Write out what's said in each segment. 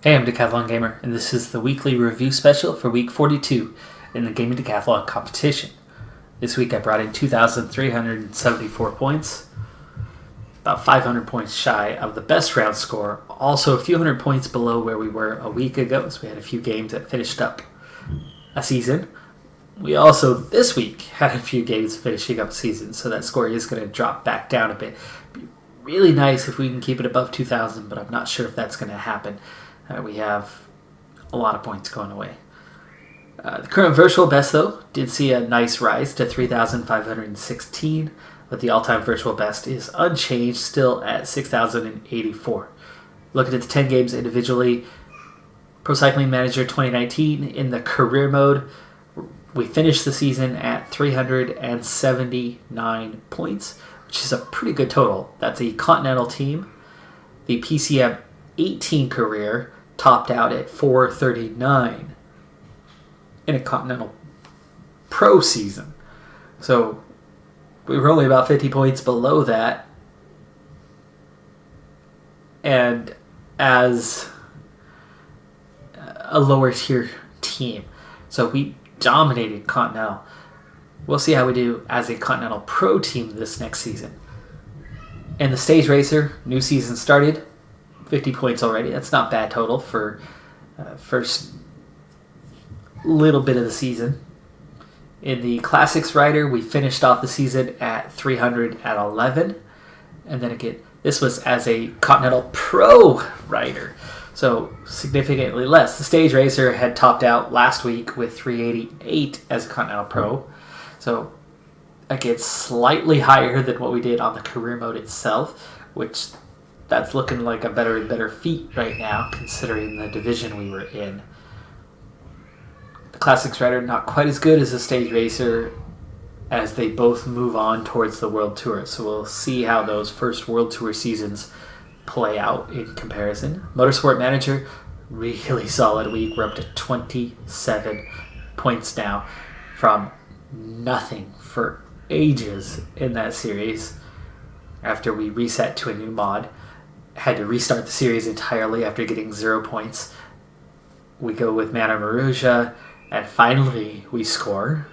Hey, I'm Decathlon Gamer, and this is the weekly review special for week 42 in the Gaming Decathlon competition. This week I brought in 2,374 points, about 500 points shy of the best round score, also a few hundred points below where we were a week ago, so we had a few games that finished up a season. We also, this week, had a few games finishing up a season, so that score is going to drop back down a bit. It'd be really nice if we can keep it above 2,000, but I'm not sure if that's going to happen. We have a lot of points going away. The current virtual best, though, did see a nice rise to 3,516, but the all-time virtual best is unchanged, still at 6,084. Looking at the 10 games individually, Pro Cycling Manager 2019 in the career mode, we finished the season at 379 points, which is a pretty good total. That's a Continental team. The PCM 18 career topped out at 439 in a Continental Pro season. So we were only about 50 points below that. And as a lower tier team. So we dominated Continental. We'll see how we do as a Continental Pro team this next season. And the Stage Racer, new season started. 50 points already. That's not bad total for first little bit of the season. In the Classics Rider, we finished off the season at 311. And then again, this was as a Continental Pro Rider, so significantly less. The Stage Racer had topped out last week with 388 as a Continental Pro. So again, slightly higher than what we did on the career mode itself, which that's looking like a better and better feat right now, considering the division we were in. The Classics Rider, not quite as good as the Stage Racer, as they both move on towards the World Tour. So we'll see how those first World Tour seasons play out in comparison. Motorsport Manager, really solid week. We're up to 27 points now from nothing for ages in that series. After we reset to a new mod, had to restart the series entirely after getting 0 points. We go with Mana Maruja, and finally we score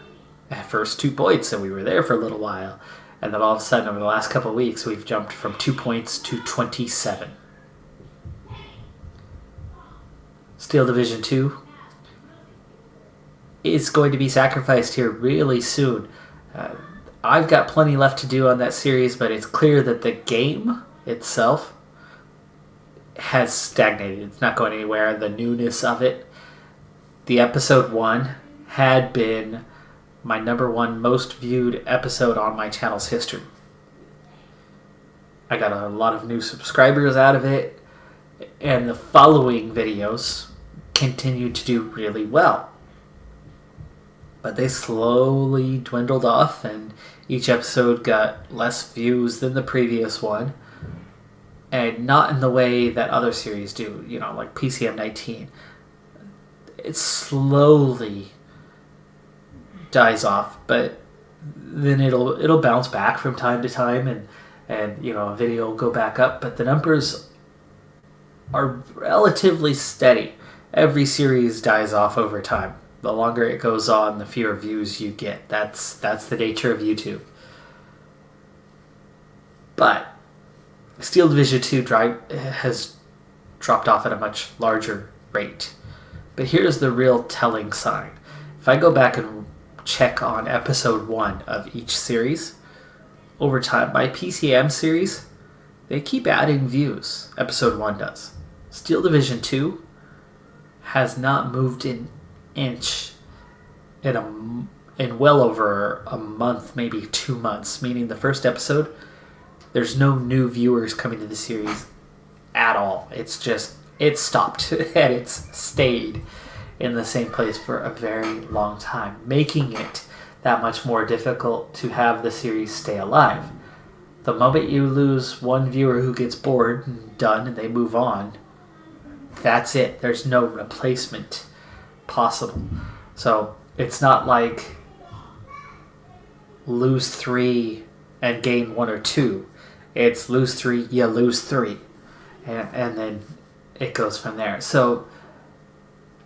at first 2 points, and we were there for a little while. And then all of a sudden, over the last couple of weeks, we've jumped from 2 points to 27. Steel Division 2 is going to be sacrificed here really soon. I've got plenty left to do on that series, but it's clear that the game itself has stagnated. It's not going anywhere. The newness of it. The episode 1 had been my #1 most viewed episode on my channel's history. I got a lot of new subscribers out of it, and the following videos continued to do really well. But they slowly dwindled off, and each episode got less views than the previous one. And not in the way that other series do, like PCM 19. It slowly dies off, but then it'll bounce back from time to time, and a video will go back up. But the numbers are relatively steady. Every series dies off over time. The longer it goes on, the fewer views you get. That's the nature of YouTube. But Steel Division 2 has dropped off at a much larger rate. But here's the real telling sign. If I go back and check on episode 1 of each series, over time, my PCM series, they keep adding views. Episode 1 does. Steel Division 2 has not moved an inch in well over a month, maybe 2 months, meaning the first episode, there's no new viewers coming to the series at all. It's stopped and it's stayed in the same place for a very long time, making it that much more difficult to have the series stay alive. The moment you lose one viewer who gets bored and done and they move on, that's it. There's no replacement possible. So it's not like lose 3 and gain 1 or 2. It's lose 3, you lose 3. And then it goes from there. So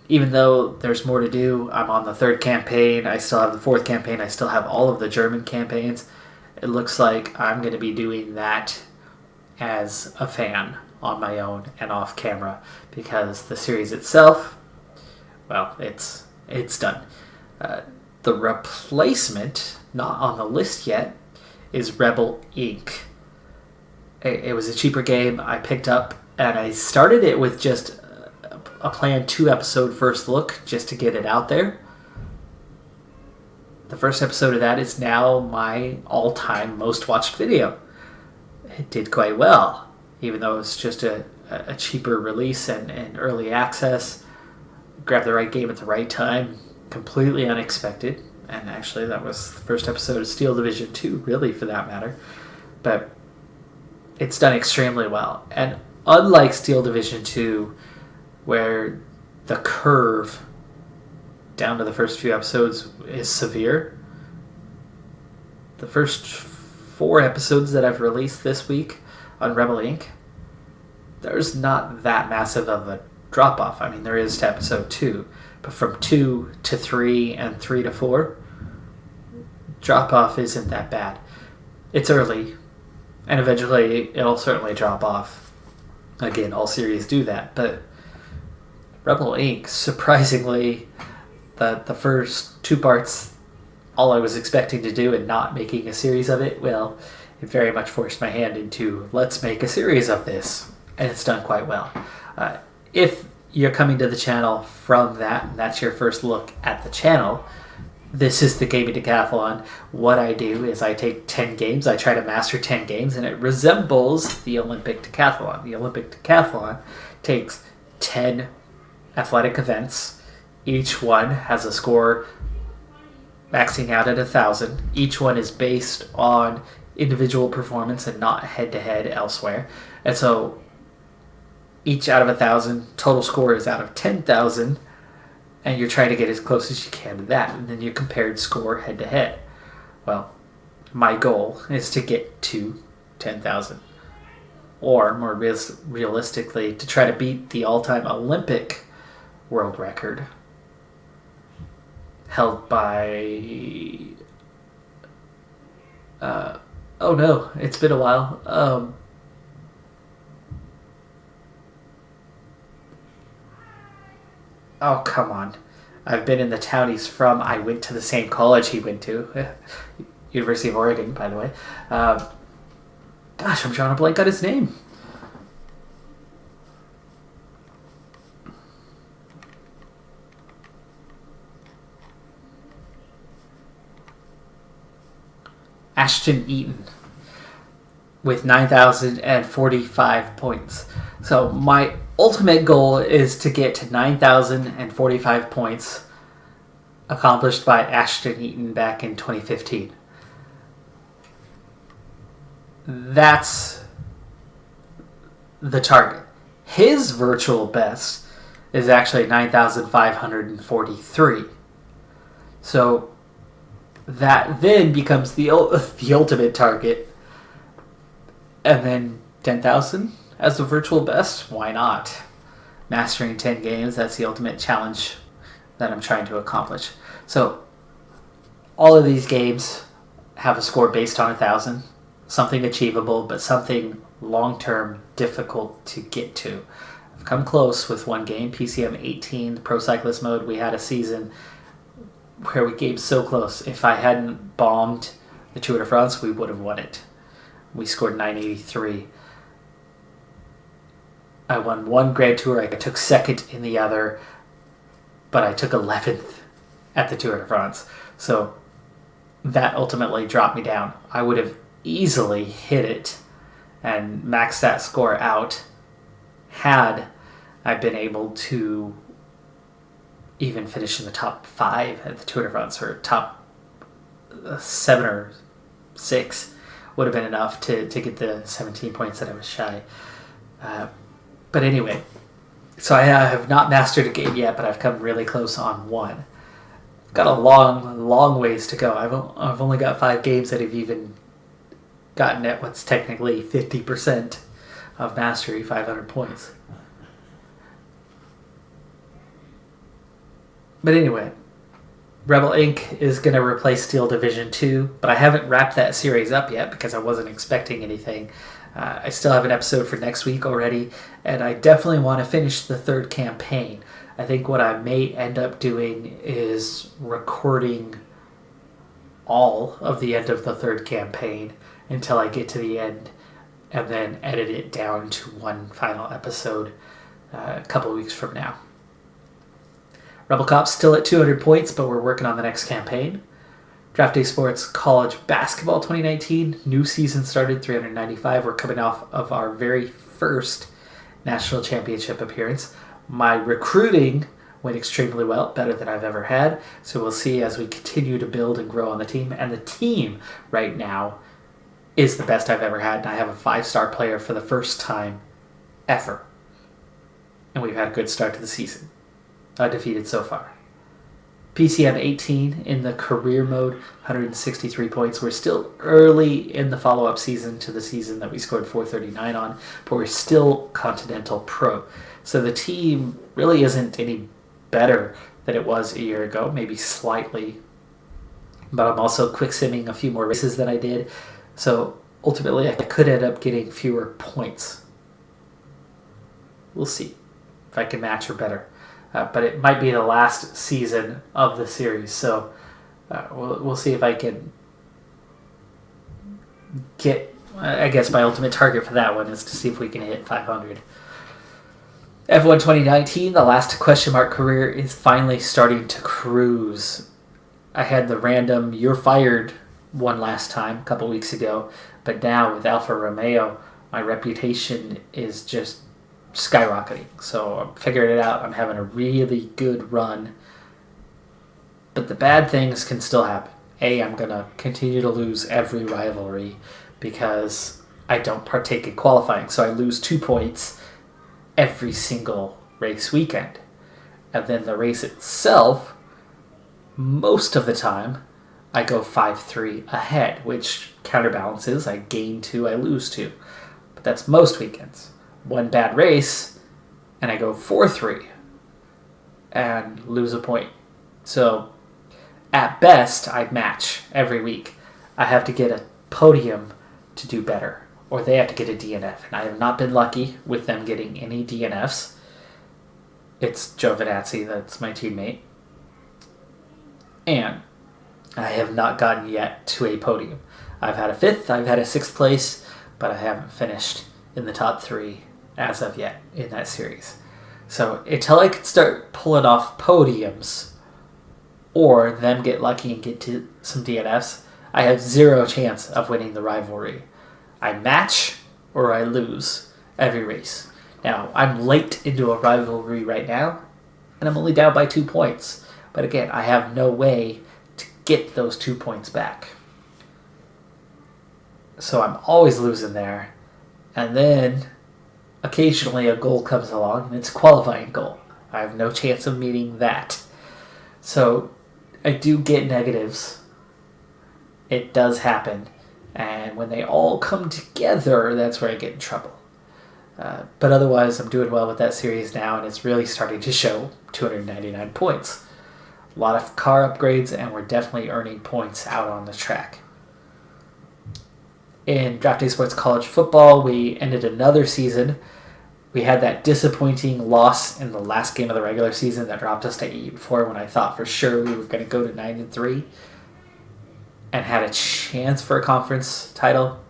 even though there's more to do, I'm on the 3rd campaign, I still have the 4th campaign, I still have all of the German campaigns. It looks like I'm going to be doing that as a fan on my own and off camera, because the series itself, well, it's done. The replacement, not on the list yet, is Rebel Inc. It was a cheaper game I picked up, and I started it with just a planned 2-episode first look just to get it out there. The first episode of that is now my all-time most watched video. It did quite well, even though it was just a cheaper release and early access. Grabbed the right game at the right time, completely unexpected. And actually, that was the first episode of Steel Division 2, really, for that matter. But it's done extremely well. And unlike Steel Division 2, where the curve down to the first few episodes is severe, the first 4 episodes that I've released this week on Rebel Inc., there's not that massive of a drop-off. I mean, there is to episode 2, but from 2 to 3 and 3 to 4, drop-off isn't that bad. It's early, and eventually it'll certainly drop off. Again, all series do that, but Rebel Inc., surprisingly, the first 2 parts, all I was expecting to do and not making a series of it, well, it very much forced my hand into, let's make a series of this. And it's done quite well. If you're coming to the channel from that, and that's your first look at the channel, this is the Gaming Decathlon. What I do is I take 10 games, I try to master 10 games, and it resembles the Olympic Decathlon. The Olympic Decathlon takes 10 athletic events. Each one has a score maxing out at 1,000. Each one is based on individual performance and not head-to-head elsewhere. And so each out of 1,000, total score is out of 10,000, and you're trying to get as close as you can to that, and then you compared score head-to-head. Well, my goal is to get to 10,000, or more realistically, to try to beat the all-time Olympic world record held by... oh no, it's been a while. Oh, come on. I've been in the town he's from. I went to the same college he went to. University of Oregon, by the way. Gosh, I'm drawing a blank on his name. Ashton Eaton with 9,045 points. So my ultimate goal is to get to 9,045 points accomplished by Ashton Eaton back in 2015. That's the target. His virtual best is actually 9,543. So that then becomes the ultimate target. And then 10,000 as the virtual best? Why not? Mastering 10 games, that's the ultimate challenge that I'm trying to accomplish. So all of these games have a score based on 1,000. Something achievable, but something long-term difficult to get to. I've come close with one game, PCM 18, the Pro Cyclist mode. We had a season where we came so close. If I hadn't bombed the Tour de France, we would have won it. We scored 983. I won one Grand Tour. I took second in the other, but I took 11th at the Tour de France. So that ultimately dropped me down. I would have easily hit it and maxed that score out had I been able to even finish in the top 5 at the Tour de France, or top 7 or 6 would have been enough to get the 17 points that I was shy. But anyway, so I have not mastered a game yet, but I've come really close on one. I've got a long ways to go. I've only got 5 games that have even gotten at what's technically 50% of mastery, 500 points. But anyway, Rebel Inc. is going to replace Steel Division 2, but I haven't wrapped that series up yet because I wasn't expecting anything. I still have an episode for next week already, and I definitely want to finish the third campaign. I think what I may end up doing is recording all of the end of the third campaign until I get to the end, and then edit it down to one final episode a couple of weeks from now. Rebel Cop's still at 200 points, but we're working on the next campaign. Draft Day Sports College Basketball 2019. New season started, 395. We're coming off of our very first national championship appearance. My recruiting went extremely well, better than I've ever had. So we'll see as we continue to build and grow on the team. And the team right now is the best I've ever had. And I have a 5-star player for the first time ever. And we've had a good start to the season. Undefeated so far. PCM 18 in the career mode, 163 points. We're still early in the follow-up season to the season that we scored 439 on, but we're still Continental Pro. So the team really isn't any better than it was a year ago, maybe slightly. But I'm also quick simming a few more races than I did. So ultimately I could end up getting fewer points. We'll see if I can match or better. But it might be the last season of the series, so we'll see if I can get... I guess my ultimate target for that one is to see if we can hit 500. F1 2019, the last question mark career, is finally starting to cruise. I had the random "you're fired" one last time, a couple weeks ago, but now with Alfa Romeo, my reputation is just skyrocketing. So I'm figuring it out. I'm having a really good run. But the bad things can still happen. I'm going to continue to lose every rivalry because I don't partake in qualifying. So I lose 2 points every single race weekend. And then the race itself, most of the time, I go 5-3 ahead, which counterbalances. I gain 2, I lose 2. But that's most weekends. One bad race, and I go 4-3 and lose a point. So, at best, I match every week. I have to get a podium to do better, or they have to get a DNF. And I have not been lucky with them getting any DNFs. It's Giovinazzi that's my teammate. And I have not gotten yet to a podium. I've had a 5th, I've had a 6th place, but I haven't finished in the top 3 as of yet in that series. So until I can start pulling off podiums or them get lucky and get to some DNFs, I have 0 chance of winning the rivalry. I match or I lose every race. Now, I'm late into a rivalry right now, and I'm only down by 2 points. But again, I have no way to get those 2 points back. So I'm always losing there. And then occasionally a goal comes along, and it's a qualifying goal. I have no chance of meeting that. So I do get negatives. It does happen. And when they all come together, that's where I get in trouble. But otherwise, I'm doing well with that series now, and it's really starting to show. 299 points. A lot of car upgrades, and we're definitely earning points out on the track. In Draft Day Sports College Football, we ended another season. We had that disappointing loss in the last game of the regular season that dropped us to 8-4 when I thought for sure we were going to go to 9-3 and had a chance for a conference title.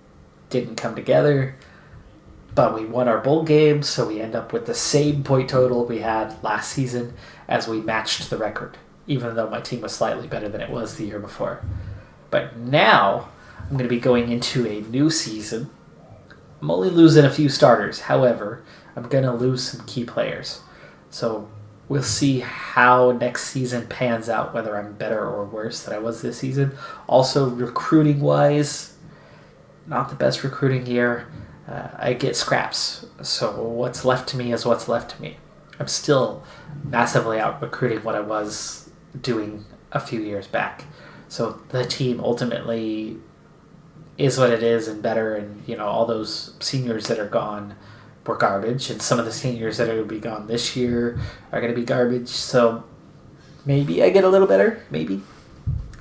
Didn't come together, but we won our bowl game, so we end up with the same point total we had last season as we matched the record, even though my team was slightly better than it was the year before. But now I'm going to be going into a new season. I'm only losing a few starters. However, I'm going to lose some key players. So we'll see how next season pans out, whether I'm better or worse than I was this season. Also, recruiting-wise, not the best recruiting year. I get scraps. So what's left to me is what's left to me. I'm still massively out recruiting what I was doing a few years back. So the team ultimately is what it is and better, and all those seniors that are gone were garbage, and some of the seniors that are going to be gone this year are going to be garbage. So maybe I get a little better, maybe.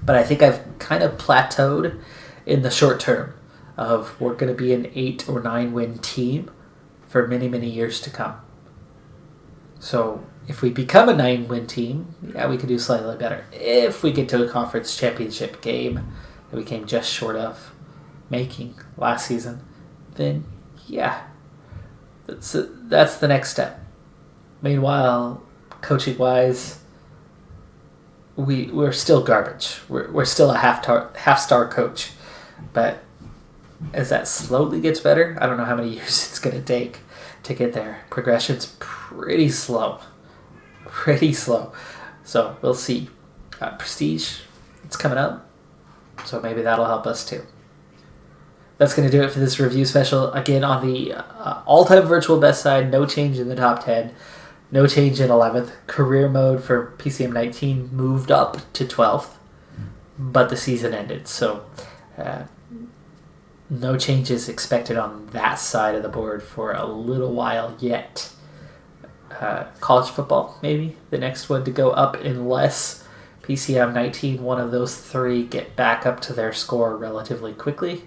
But I think I've kind of plateaued in the short term of we're going to be an 8 or 9 win team for many, many years to come. So if we become a 9 win team, yeah, we could do slightly better. If we get to a conference championship game that we came just short of making last season, then yeah, that's the next step. Meanwhile, coaching wise, we're still garbage. We're still a half star coach, but as that slowly gets better, I don't know how many years it's going to take to get there. Progression's pretty slow. So we'll see. Prestige, it's coming up, so maybe that'll help us too. That's going to do it for this review special. Again, on the all-time virtual best side, no change in the top 10. No change in 11th. Career mode for PCM 19 moved up to 12th, but the season ended. So no changes expected on that side of the board for a little while yet. College football, maybe the next one to go up unless PCM 19, one of those three, get back up to their score relatively quickly.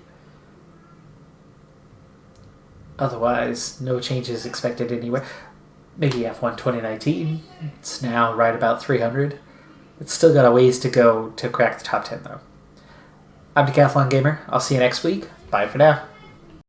Otherwise, no changes expected anywhere. Maybe F1 2019. It's now right about 300. It's still got a ways to go to crack the top 10, though. I'm Decathlon Gamer. I'll see you next week. Bye for now.